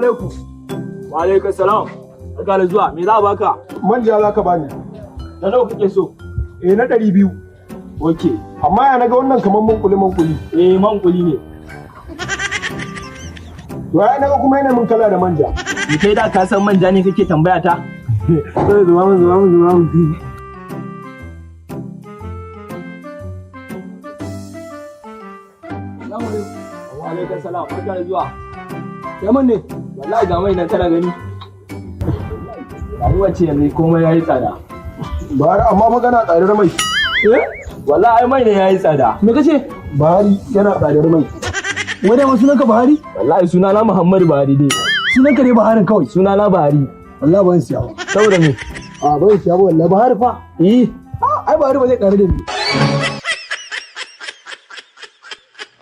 alaikum. Wa alaikum salam. Barka da zuwa. Me za a baka? Manja za ka bani. Na nawa kake so? Na 200. Okay. Amma ya naga wannan kamar mankuli. Mankuli ne. To ya naga kuma yana mun kala da manja. Ni kai da ka san manja ne kake tambaya ta? Zuwa mun. Wa alaikum salam. Barka da zuwa. Yaman ne. Wallahi ga mai nan kana gani. Rayuwa ce yanzu komai yayi tsada. Bahari amma magana tsadar mai. Wallahi mai ne yayi tsada. Me kace? Bahari yana tsadar mai. Wai ma sunanka Bahari? Wallahi sunana Muhammadu Bahari dai. Sunanka ne Baharin kawai. Sunana Bahari. Wallahi ban siya ba. Saboda me? Ban siya ba wallahi Bahari fa. Eh. Ai Bahari ba zai ƙare da ni.